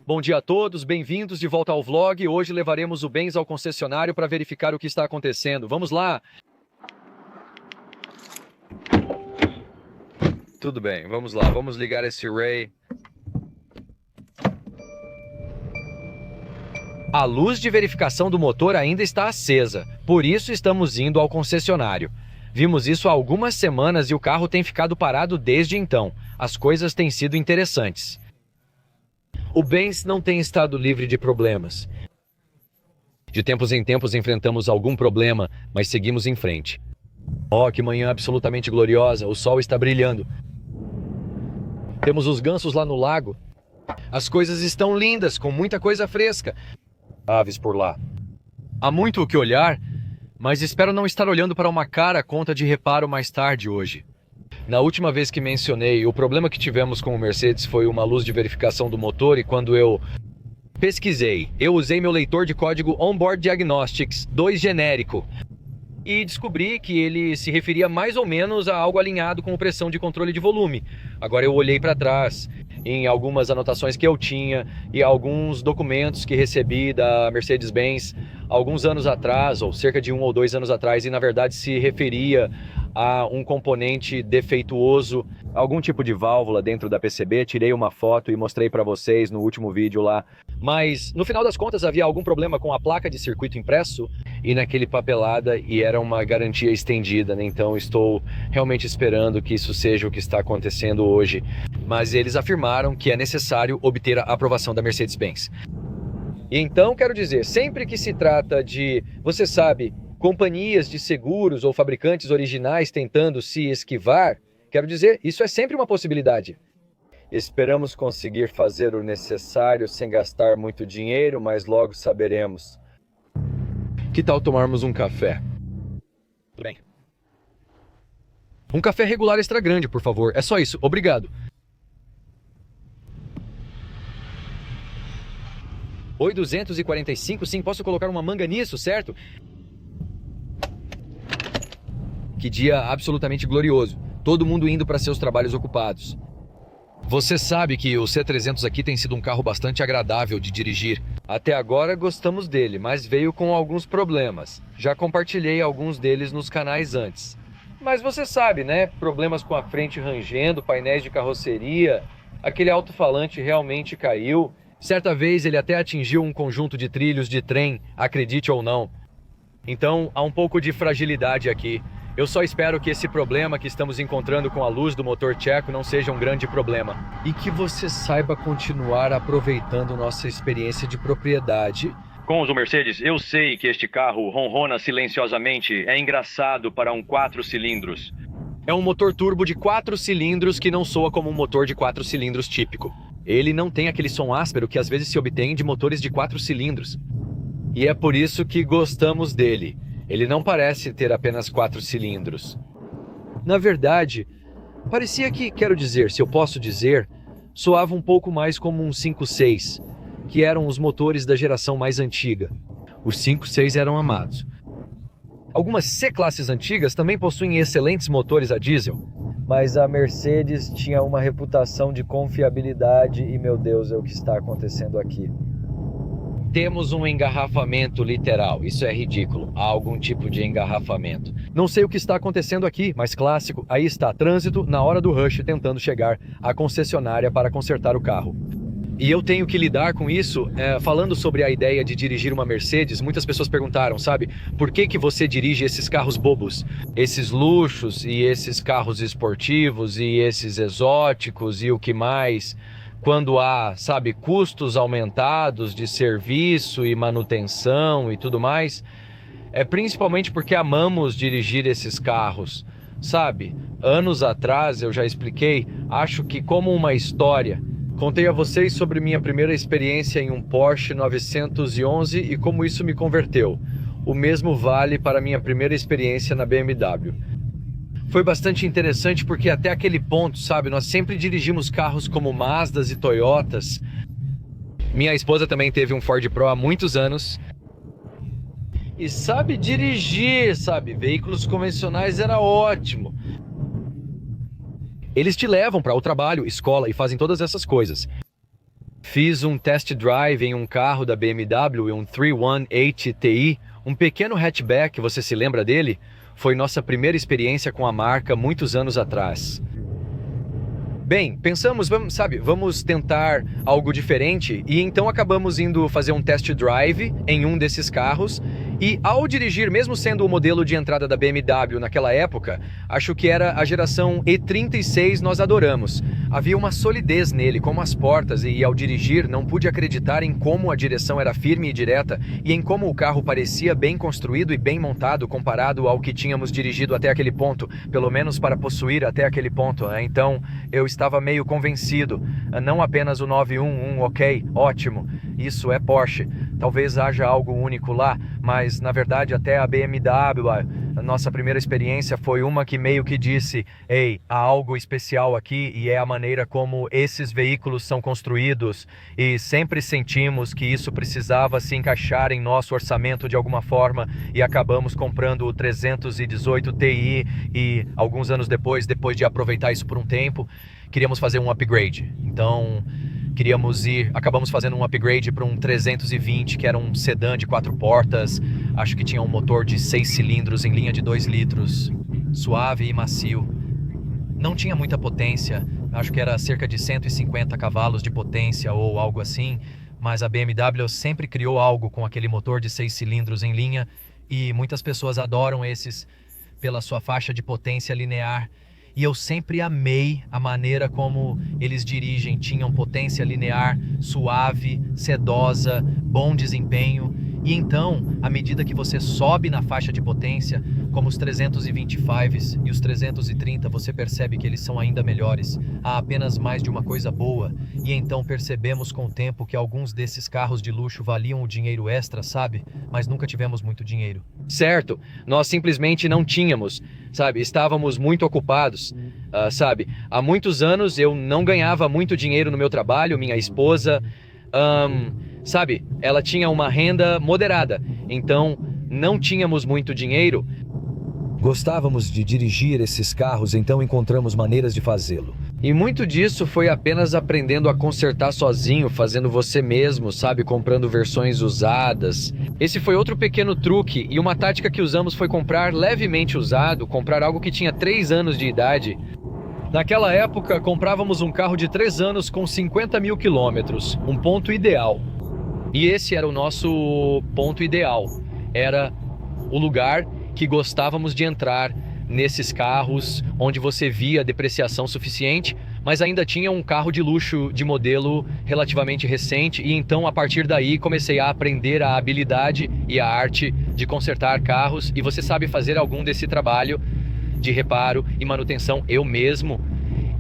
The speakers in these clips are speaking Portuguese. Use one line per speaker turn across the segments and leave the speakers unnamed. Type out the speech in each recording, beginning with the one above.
Bom dia a todos, bem-vindos de volta ao vlog. Hoje levaremos o Benz ao concessionário para verificar o que está acontecendo. Vamos lá! Tudo bem, vamos lá, vamos ligar esse Ray. A luz de verificação do motor ainda está acesa, por isso estamos indo ao concessionário. Vimos isso há algumas semanas e o carro tem ficado parado desde então. As coisas têm sido interessantes. O Benz não tem estado livre de problemas. De tempos em tempos enfrentamos algum problema, mas seguimos em frente. Oh, que manhã absolutamente gloriosa, o sol está brilhando. Temos os gansos lá no lago. As coisas estão lindas, com muita coisa fresca. Aves por lá. Há muito o que olhar, mas espero não estar olhando para uma cara à conta de reparo mais tarde hoje. Na última vez que mencionei, o problema que tivemos com o Mercedes foi uma luz de verificação do motor e quando eu pesquisei, eu usei meu leitor de código Onboard Diagnostics 2 genérico e descobri que ele se referia mais ou menos a algo alinhado com pressão de controle de volume. Agora eu olhei para trás em algumas anotações que eu tinha e alguns documentos que recebi da Mercedes-Benz alguns anos atrás, ou cerca de 1 ou 2 anos atrás, e na verdade se referia a um componente defeituoso, algum tipo de válvula dentro da PCB. Tirei uma foto e mostrei para vocês no último vídeo lá. Mas no final das contas havia algum problema com a placa de circuito impresso e naquele papelada e era uma garantia estendida, né? Então estou realmente esperando que isso seja o que está acontecendo hoje. Mas eles afirmaram que é necessário obter a aprovação da Mercedes-Benz. E então quero dizer, sempre que se trata de, você sabe, companhias de seguros ou fabricantes originais tentando se esquivar, quero dizer, isso é sempre uma possibilidade. Esperamos conseguir fazer o necessário sem gastar muito dinheiro, mas logo saberemos. Que tal tomarmos um café? Tudo bem. Um café regular extra grande, por favor. É só isso. Obrigado. Oi, 245, sim, posso colocar uma manga nisso, certo? Que dia absolutamente glorioso. Todo mundo indo para seus trabalhos ocupados. Você sabe que o C300 aqui tem sido um carro bastante agradável de dirigir. Até agora gostamos dele, mas veio com alguns problemas. Já compartilhei alguns deles nos canais antes. Mas você sabe, né? Problemas com a frente rangendo, painéis de carroceria, aquele alto-falante realmente caiu. Certa vez ele até atingiu um conjunto de trilhos de trem, acredite ou não. Então há um pouco de fragilidade aqui. Eu só espero que esse problema que estamos encontrando com a luz do motor tcheco não seja um grande problema. E que você saiba continuar aproveitando nossa experiência de propriedade. Com o Mercedes, eu sei que este carro ronrona silenciosamente. É engraçado para um 4 cilindros. É um motor turbo de 4 cilindros que não soa como um motor de 4 cilindros típico. Ele não tem aquele som áspero que às vezes se obtém de motores de 4 cilindros. E é por isso que gostamos dele. Ele não parece ter apenas 4 cilindros. Na verdade, parecia que, quero dizer, se eu posso dizer, soava um pouco mais como um 5.6, que eram os motores da geração mais antiga. Os 5.6 eram amados. Algumas C-classes antigas também possuem excelentes motores a diesel, mas a Mercedes tinha uma reputação de confiabilidade e, meu Deus, é o que está acontecendo aqui. Temos um engarrafamento literal, isso é ridículo, há algum tipo de engarrafamento. Não sei o que está acontecendo aqui, mas clássico, aí está, trânsito na hora do rush tentando chegar à concessionária para consertar o carro. E eu tenho que lidar com isso, falando sobre a ideia de dirigir uma Mercedes, muitas pessoas perguntaram, sabe, por que você dirige esses carros bobos? Esses luxos e esses carros esportivos e esses exóticos e o que mais? Quando há, sabe, custos aumentados de serviço e manutenção e tudo mais, é principalmente porque amamos dirigir esses carros, sabe? Anos atrás, eu já expliquei, acho que como uma história, contei a vocês sobre minha primeira experiência em um Porsche 911 e como isso me converteu. O mesmo vale para minha primeira experiência na BMW. Foi bastante interessante porque até aquele ponto, sabe, nós sempre dirigimos carros como Mazdas e Toyotas. Minha esposa também teve um Ford Pro há muitos anos. E sabe dirigir, sabe, veículos convencionais era ótimo. Eles te levam para o trabalho, escola e fazem todas essas coisas. Fiz um test drive em um carro da BMW, um 318 Ti, um pequeno hatchback, você se lembra dele? Foi nossa primeira experiência com a marca muitos anos atrás. Bem, pensamos, vamos tentar algo diferente e então acabamos indo fazer um test drive em um desses carros e ao dirigir, mesmo sendo o modelo de entrada da BMW naquela época, acho que era a geração E36, nós adoramos. Havia uma solidez nele, como as portas, e ao dirigir não pude acreditar em como a direção era firme e direta e em como o carro parecia bem construído e bem montado comparado ao que tínhamos dirigido até aquele ponto, pelo menos para possuir até aquele ponto. Então eu estava meio convencido, não apenas o 911, ok, ótimo, isso é Porsche, talvez haja algo único lá, mas na verdade até a BMW, a nossa primeira experiência foi uma que meio que disse, ei, há algo especial aqui e é a maneira como esses veículos são construídos e sempre sentimos que isso precisava se encaixar em nosso orçamento de alguma forma e acabamos comprando o 318 Ti e alguns anos depois de aproveitar isso por um tempo, queríamos fazer um upgrade. Então acabamos fazendo um upgrade para um 320, que era um sedã de 4 portas, acho que tinha um motor de 6 cilindros em linha de 2 litros, suave e macio. Não tinha muita potência, acho que era cerca de 150 cavalos de potência ou algo assim, mas a BMW sempre criou algo com aquele motor de 6 cilindros em linha e muitas pessoas adoram esses pela sua faixa de potência linear. E eu sempre amei a maneira como eles dirigem, tinham potência linear, suave, sedosa, bom desempenho. E então, à medida que você sobe na faixa de potência, como os 325s e os 330, você percebe que eles são ainda melhores. Há apenas mais de uma coisa boa. E então percebemos com o tempo que alguns desses carros de luxo valiam o dinheiro extra, sabe? Mas nunca tivemos muito dinheiro. Certo, nós simplesmente não tínhamos, sabe? Estávamos muito ocupados, sabe? Há muitos anos eu não ganhava muito dinheiro no meu trabalho, minha esposa... sabe, ela tinha uma renda moderada, então não tínhamos muito dinheiro. Gostávamos de dirigir esses carros, então encontramos maneiras de fazê-lo. E muito disso foi apenas aprendendo a consertar sozinho, fazendo você mesmo, sabe, comprando versões usadas. Esse foi outro pequeno truque e uma tática que usamos foi comprar levemente usado, comprar algo que tinha 3 anos de idade. Naquela época, comprávamos um carro de 3 anos com 50 mil quilômetros, um ponto ideal. E esse era o nosso ponto ideal. Era o lugar que gostávamos de entrar nesses carros, onde você via depreciação suficiente, mas ainda tinha um carro de luxo de modelo relativamente recente. E então, a partir daí, comecei a aprender a habilidade e a arte de consertar carros. E você sabe fazer algum desse trabalho de reparo e manutenção eu mesmo.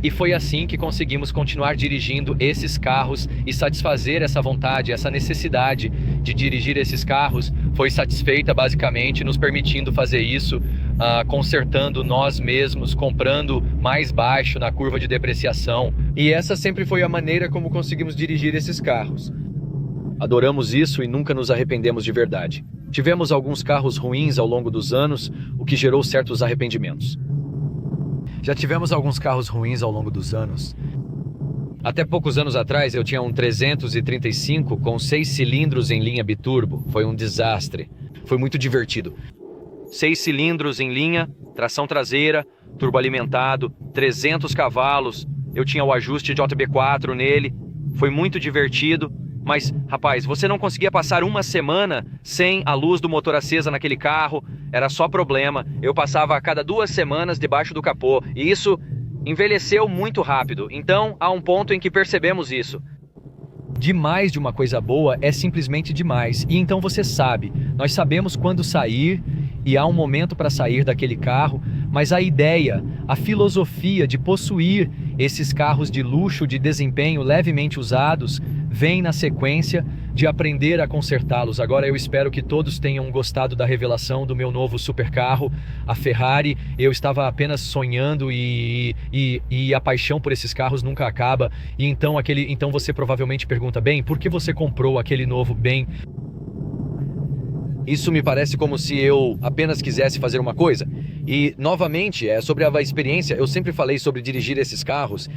E foi assim que conseguimos continuar dirigindo esses carros e satisfazer essa vontade, essa necessidade de dirigir esses carros foi satisfeita basicamente nos permitindo fazer isso, consertando nós mesmos, comprando mais baixo na curva de depreciação. E essa sempre foi a maneira como conseguimos dirigir esses carros. Adoramos isso e nunca nos arrependemos de verdade. Tivemos alguns carros ruins ao longo dos anos, o que gerou certos arrependimentos. Já tivemos alguns carros ruins ao longo dos anos. Até poucos anos atrás eu tinha um 335 com 6 cilindros em linha biturbo. Foi um desastre. Foi muito divertido. 6 cilindros em linha, tração traseira, turboalimentado, 300 cavalos. Eu tinha o ajuste de JB4 nele. Foi muito divertido. Mas, rapaz, você não conseguia passar uma semana sem a luz do motor acesa naquele carro. Era só problema. Eu passava a cada 2 semanas debaixo do capô. E isso envelheceu muito rápido. Então, há um ponto em que percebemos isso. Demais de uma coisa boa é simplesmente demais. E então você sabe, nós sabemos quando sair e há um momento para sair daquele carro, mas a ideia, a filosofia de possuir esses carros de luxo, de desempenho levemente usados, vem na sequência de aprender a consertá-los. Agora eu espero que todos tenham gostado da revelação do meu novo supercarro, a Ferrari. Eu estava apenas sonhando e a paixão por esses carros nunca acaba. E então você provavelmente pergunta, bem, por que você comprou aquele novo bem? Isso me parece como se eu apenas quisesse fazer uma coisa. E, novamente, sobre a experiência, eu sempre falei sobre dirigir esses carros.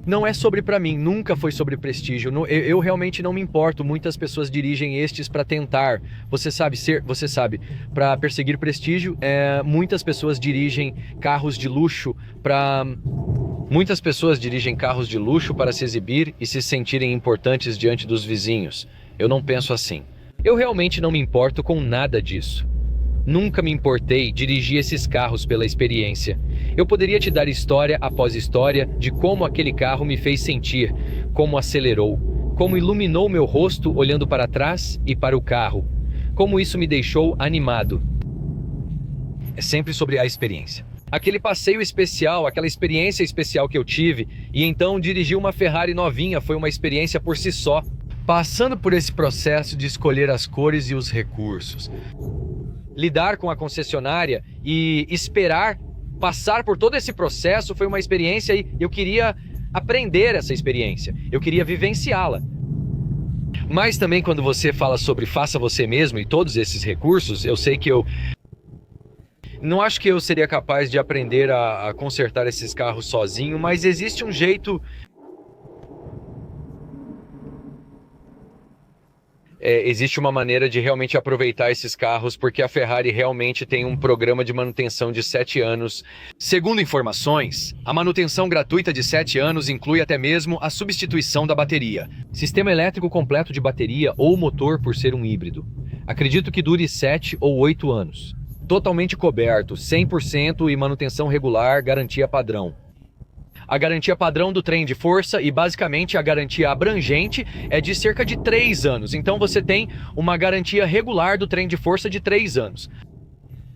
Não é sobre pra mim, nunca foi sobre prestígio. Eu realmente não me importo. Muitas pessoas dirigem estes pra tentar, você sabe, pra perseguir prestígio. Muitas pessoas dirigem carros de luxo para se exibir e se sentirem importantes diante dos vizinhos. Eu não penso assim. Eu realmente não me importo com nada disso. Nunca me importei dirigir esses carros pela experiência. Eu poderia te dar história após história de como aquele carro me fez sentir, como acelerou, como iluminou meu rosto olhando para trás e para o carro, como isso me deixou animado. É sempre sobre a experiência. Aquele passeio especial, aquela experiência especial que eu tive, e então dirigir uma Ferrari novinha foi uma experiência por si só. Passando por esse processo de escolher as cores e os recursos, lidar com a concessionária e esperar passar por todo esse processo foi uma experiência e eu queria aprender essa experiência, eu queria vivenciá-la. Mas também quando você fala sobre faça você mesmo e todos esses recursos, eu sei que eu não acho que eu seria capaz de aprender a consertar esses carros sozinho, mas existe um jeito. Existe uma maneira de realmente aproveitar esses carros, porque a Ferrari realmente tem um programa de manutenção de 7 anos. Segundo informações, a manutenção gratuita de 7 anos inclui até mesmo a substituição da bateria, sistema elétrico completo de bateria ou motor por ser um híbrido. Acredito que dure 7 ou 8 anos. Totalmente coberto, 100% e manutenção regular, garantia padrão. A garantia padrão do trem de força e basicamente a garantia abrangente é de cerca de 3 anos. Então você tem uma garantia regular do trem de força de 3 anos.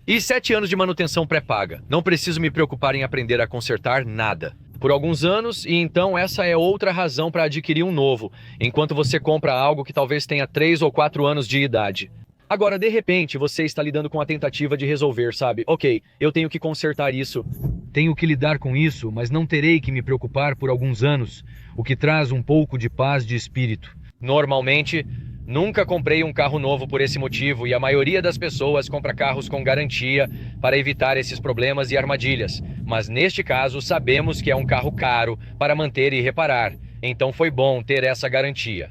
E 7 anos de manutenção pré-paga. Não preciso me preocupar em aprender a consertar nada. Por alguns anos, e então essa é outra razão para adquirir um novo, enquanto você compra algo que talvez tenha 3 ou 4 anos de idade. Agora, de repente, você está lidando com a tentativa de resolver, sabe? Ok, eu tenho que consertar isso. Tenho que lidar com isso, mas não terei que me preocupar por alguns anos, o que traz um pouco de paz de espírito. Normalmente, nunca comprei um carro novo por esse motivo e a maioria das pessoas compra carros com garantia para evitar esses problemas e armadilhas. Mas neste caso, sabemos que é um carro caro para manter e reparar, então foi bom ter essa garantia.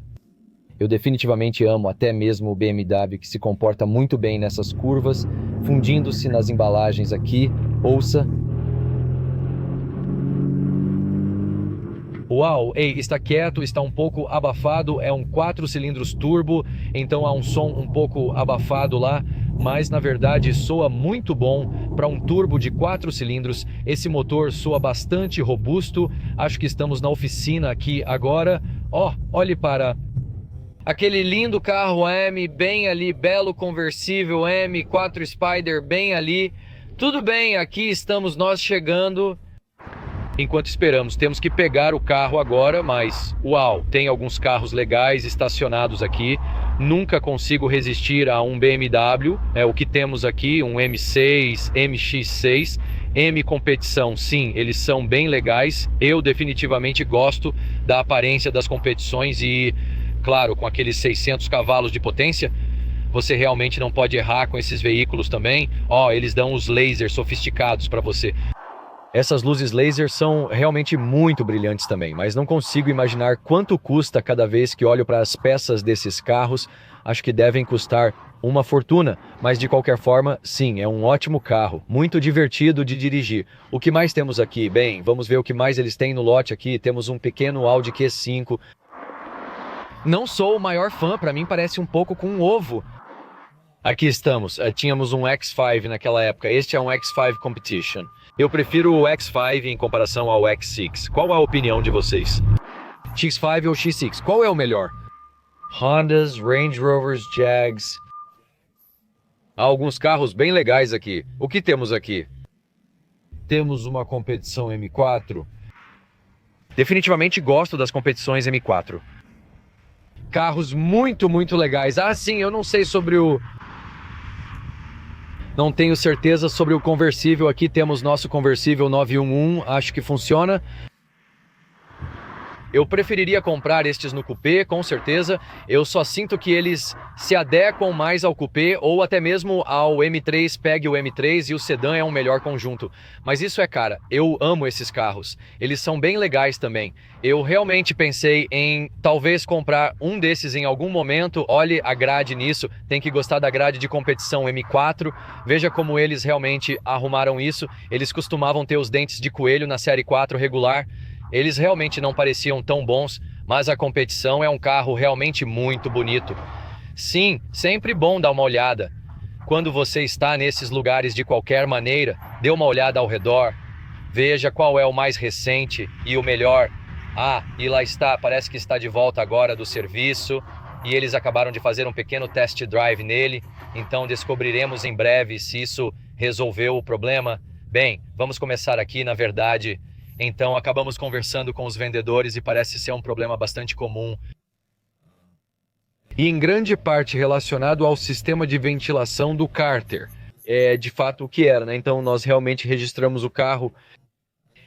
Eu definitivamente amo até mesmo o BMW, que se comporta muito bem nessas curvas, fundindo-se nas embalagens aqui. Ouça. Uau, ei, está quieto, está um pouco abafado, é um 4 cilindros turbo, então há um som um pouco abafado lá, mas na verdade soa muito bom para um turbo de 4 cilindros. Esse motor soa bastante robusto, acho que estamos na oficina aqui agora. Olhe para aquele lindo carro M, bem ali, belo conversível M4 Spider, bem ali. Tudo bem, aqui estamos nós chegando. Enquanto esperamos, temos que pegar o carro agora, mas uau, tem alguns carros legais estacionados aqui. Nunca consigo resistir a um BMW, o que temos aqui, um M6, MX6, M competição, sim, eles são bem legais. Eu definitivamente gosto da aparência das competições e, claro, com aqueles 600 cavalos de potência, você realmente não pode errar com esses veículos também. Eles dão os lasers sofisticados para você. Essas luzes laser são realmente muito brilhantes também, mas não consigo imaginar quanto custa cada vez que olho para as peças desses carros. Acho que devem custar uma fortuna, mas de qualquer forma, sim, é um ótimo carro, muito divertido de dirigir. O que mais temos aqui? Bem, vamos ver o que mais eles têm no lote aqui. Temos um pequeno Audi Q5. Não sou o maior fã, para mim parece um pouco com um ovo. Aqui estamos, tínhamos um X5 naquela época, este é um X5 Competition. Eu prefiro o X5 em comparação ao X6. Qual a opinião de vocês? X5 ou X6? Qual é o melhor? Hondas, Range Rovers, Jags. Há alguns carros bem legais aqui. O que temos aqui? Temos uma competição M4. Definitivamente gosto das competições M4. Carros muito, muito legais. Sim, eu não sei sobre o... Não tenho certeza sobre o conversível. Aqui temos nosso conversível 911, acho que funciona. Eu preferiria comprar estes no cupê, com certeza. Eu só sinto que eles se adequam mais ao cupê ou até mesmo ao M3, pegue o M3 e o sedã é um melhor conjunto. Mas isso é, cara, eu amo esses carros. Eles são bem legais também. Eu realmente pensei em talvez comprar um desses em algum momento. Olhe a grade nisso, tem que gostar da grade de competição M4. Veja como eles realmente arrumaram isso. Eles costumavam ter os dentes de coelho na série 4 regular. Eles realmente não pareciam tão bons, mas a competição é um carro realmente muito bonito. Sim, sempre bom dar uma olhada. Quando você está nesses lugares de qualquer maneira, dê uma olhada ao redor, veja qual é o mais recente e o melhor. Ah, e lá está, parece que está de volta agora do serviço e eles acabaram de fazer um pequeno test drive nele, então descobriremos em breve se isso resolveu o problema. Bem, vamos começar aqui, na verdade. Então acabamos conversando com os vendedores e parece ser um problema bastante comum. E em grande parte relacionado ao sistema de ventilação do cárter. É de fato o que era, né? Então nós realmente registramos o carro.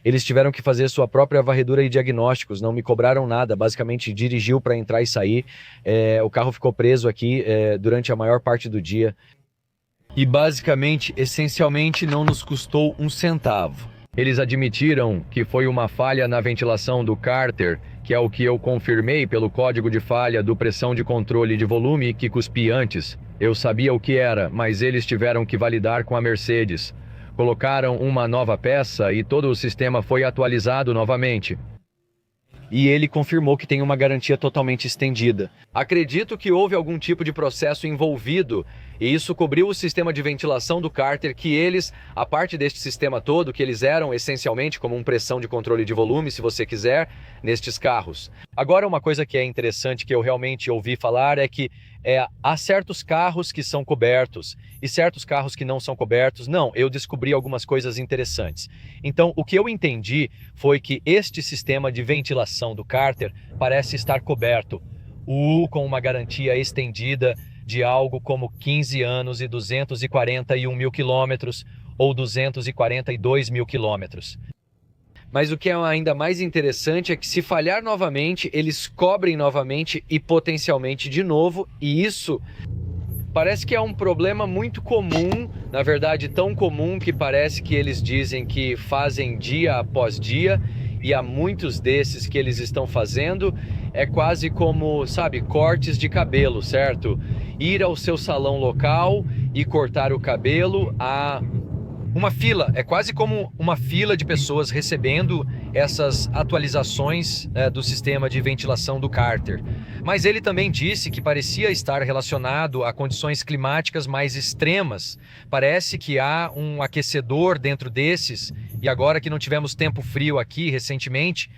Eles tiveram que fazer sua própria varredura e diagnósticos, não me cobraram nada, basicamente dirigiu para entrar e sair. O carro ficou preso aqui durante a maior parte do dia. E basicamente, essencialmente, não nos custou um centavo. Eles admitiram que foi uma falha na ventilação do cárter, que é o que eu confirmei pelo código de falha do pressão de controle de volume que cuspi antes. Eu sabia o que era, mas eles tiveram que validar com a Mercedes. Colocaram uma nova peça e todo o sistema foi atualizado novamente. E ele confirmou que tem uma garantia totalmente estendida. Acredito que houve algum tipo de processo envolvido e isso cobriu o sistema de ventilação do cárter, que eles, a parte deste sistema todo, que eles eram essencialmente como uma pressão de controle de volume, se você quiser, nestes carros. Agora, uma coisa que é interessante que eu realmente ouvi falar é que há certos carros que são cobertos e certos carros que não são cobertos. Não, eu descobri algumas coisas interessantes. Então, o que eu entendi foi que este sistema de ventilação do cárter parece estar coberto, com uma garantia estendida de algo como 15 anos e 241 mil quilômetros ou 242 mil quilômetros. Mas o que é ainda mais interessante é que se falhar novamente, eles cobrem novamente e potencialmente de novo, e isso parece que é um problema muito comum, na verdade tão comum que parece que eles dizem que fazem dia após dia, e há muitos desses que eles estão fazendo, é quase como, sabe, cortes de cabelo, certo? Ir ao seu salão local e cortar o cabelo a uma fila, é quase como uma fila de pessoas recebendo essas atualizações do sistema de ventilação do cárter. Mas ele também disse que parecia estar relacionado a condições climáticas mais extremas. Parece que há um aquecedor dentro desses, e agora que não tivemos tempo frio aqui recentemente,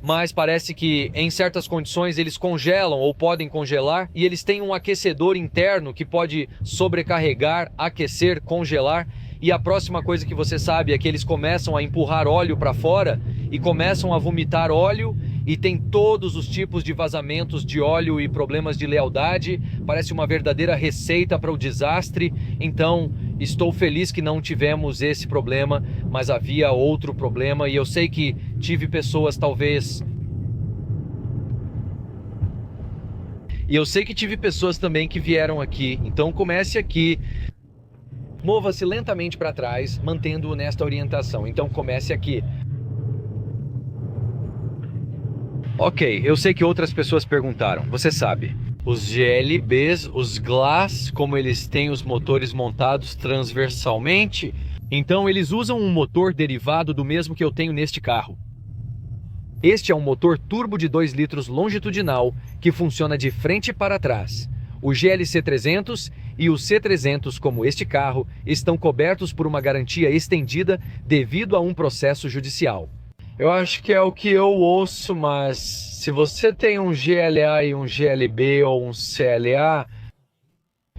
mas parece que em certas condições eles congelam ou podem congelar, e eles têm um aquecedor interno que pode sobrecarregar, aquecer, congelar. E a próxima coisa que você sabe é que eles começam a empurrar óleo para fora e começam a vomitar óleo, e tem todos os tipos de vazamentos de óleo e problemas de lealdade. Parece uma verdadeira receita para o desastre. Então, estou feliz que não tivemos esse problema, mas havia outro problema, e eu sei que tive pessoas também que vieram aqui. Então comece aqui. Mova-se lentamente para trás, mantendo-o nesta orientação. Então comece aqui. Ok, eu sei que outras pessoas perguntaram. Você sabe, os GLBs, os Glass, como eles têm os motores montados transversalmente, então eles usam um motor derivado do mesmo que eu tenho neste carro. Este é um motor turbo de 2 litros longitudinal que funciona de frente para trás. O GLC 300 e o C300, como este carro, estão cobertos por uma garantia estendida devido a um processo judicial. Eu acho que é o que eu ouço, mas se você tem um GLA e um GLB ou um CLA,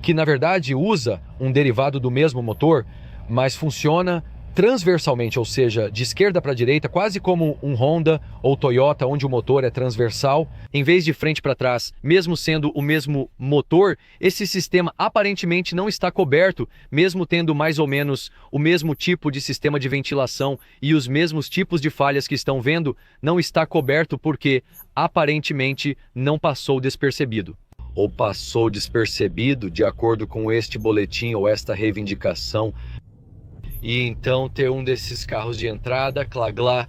que na verdade usa um derivado do mesmo motor, mas funciona transversalmente, ou seja, de esquerda para direita, quase como um Honda ou Toyota, onde o motor é transversal, em vez de frente para trás, mesmo sendo o mesmo motor, esse sistema aparentemente não está coberto, mesmo tendo mais ou menos o mesmo tipo de sistema de ventilação e os mesmos tipos de falhas que estão vendo, não está coberto porque aparentemente não passou despercebido. Ou passou despercebido, de acordo com este boletim ou esta reivindicação. E então ter um desses carros de entrada, Claglá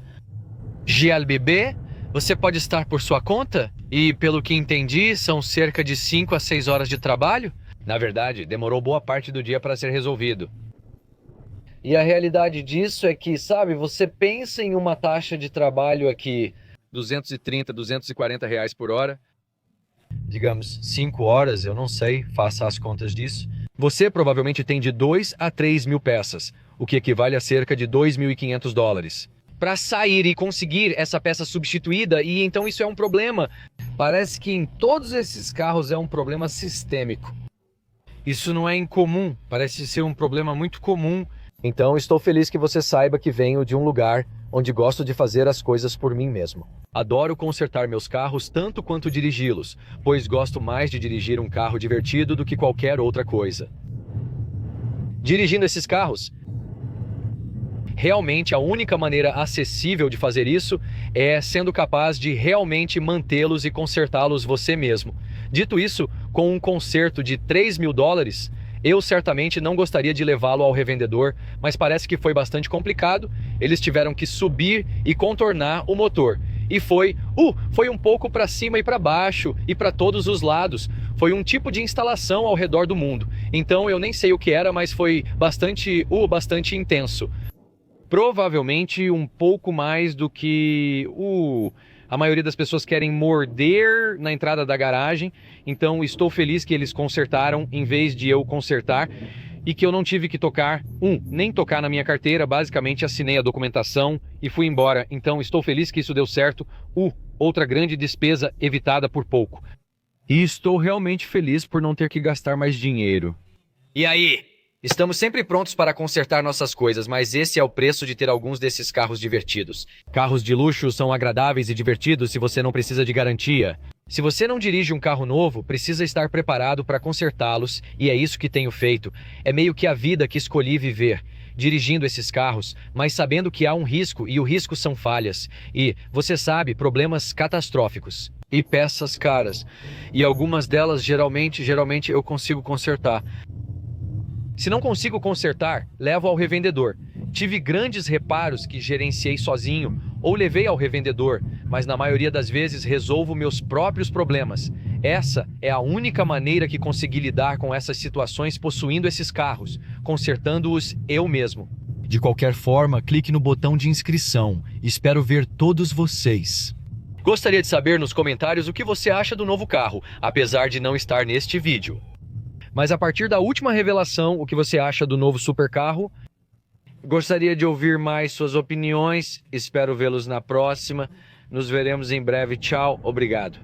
GLBB, você pode estar por sua conta? E pelo que entendi, são cerca de 5 a 6 horas de trabalho? Na verdade, demorou boa parte do dia para ser resolvido. E a realidade disso é que, sabe, você pensa em uma taxa de trabalho aqui, 230, 240 reais por hora, digamos 5 horas, eu não sei, faça as contas disso. Você provavelmente tem de 2 a 3 mil peças, o que equivale a cerca de 2.500 dólares. Para sair e conseguir essa peça substituída, e então isso é um problema. Parece que em todos esses carros é um problema sistêmico. Isso não é incomum, parece ser um problema muito comum. Então estou feliz que você saiba que venho de um lugar onde gosto de fazer as coisas por mim mesmo. Adoro consertar meus carros tanto quanto dirigi-los, pois gosto mais de dirigir um carro divertido do que qualquer outra coisa. Dirigindo esses carros, realmente a única maneira acessível de fazer isso é sendo capaz de realmente mantê-los e consertá-los você mesmo. Dito isso, com um conserto de 3 mil dólares, eu certamente não gostaria de levá-lo ao revendedor, mas parece que foi bastante complicado. Eles tiveram que subir e contornar o motor. E foi um pouco para cima e para baixo e para todos os lados. Foi um tipo de instalação ao redor do mundo. Então eu nem sei o que era, mas foi bastante intenso. Provavelmente um pouco mais do que a maioria das pessoas querem morder na entrada da garagem. Então estou feliz que eles consertaram em vez de eu consertar e que eu não tive que nem tocar na minha carteira. Basicamente assinei a documentação e fui embora. Então estou feliz que isso deu certo. Outra grande despesa evitada por pouco. E estou realmente feliz por não ter que gastar mais dinheiro. E aí? Estamos sempre prontos para consertar nossas coisas, mas esse é o preço de ter alguns desses carros divertidos. Carros de luxo são agradáveis e divertidos se você não precisa de garantia. Se você não dirige um carro novo, precisa estar preparado para consertá-los, e é isso que tenho feito. É meio que a vida que escolhi viver, dirigindo esses carros, mas sabendo que há um risco, e o risco são falhas. E, você sabe, problemas catastróficos. E peças caras. E algumas delas, geralmente eu consigo consertar. Se não consigo consertar, levo ao revendedor. Tive grandes reparos que gerenciei sozinho ou levei ao revendedor, mas na maioria das vezes resolvo meus próprios problemas. Essa é a única maneira que consegui lidar com essas situações possuindo esses carros, consertando-os eu mesmo. De qualquer forma, clique no botão de inscrição. Espero ver todos vocês. Gostaria de saber nos comentários o que você acha do novo carro, apesar de não estar neste vídeo. Mas a partir da última revelação, o que você acha do novo supercarro? Gostaria de ouvir mais suas opiniões. Espero vê-los na próxima. Nos veremos em breve. Tchau. Obrigado.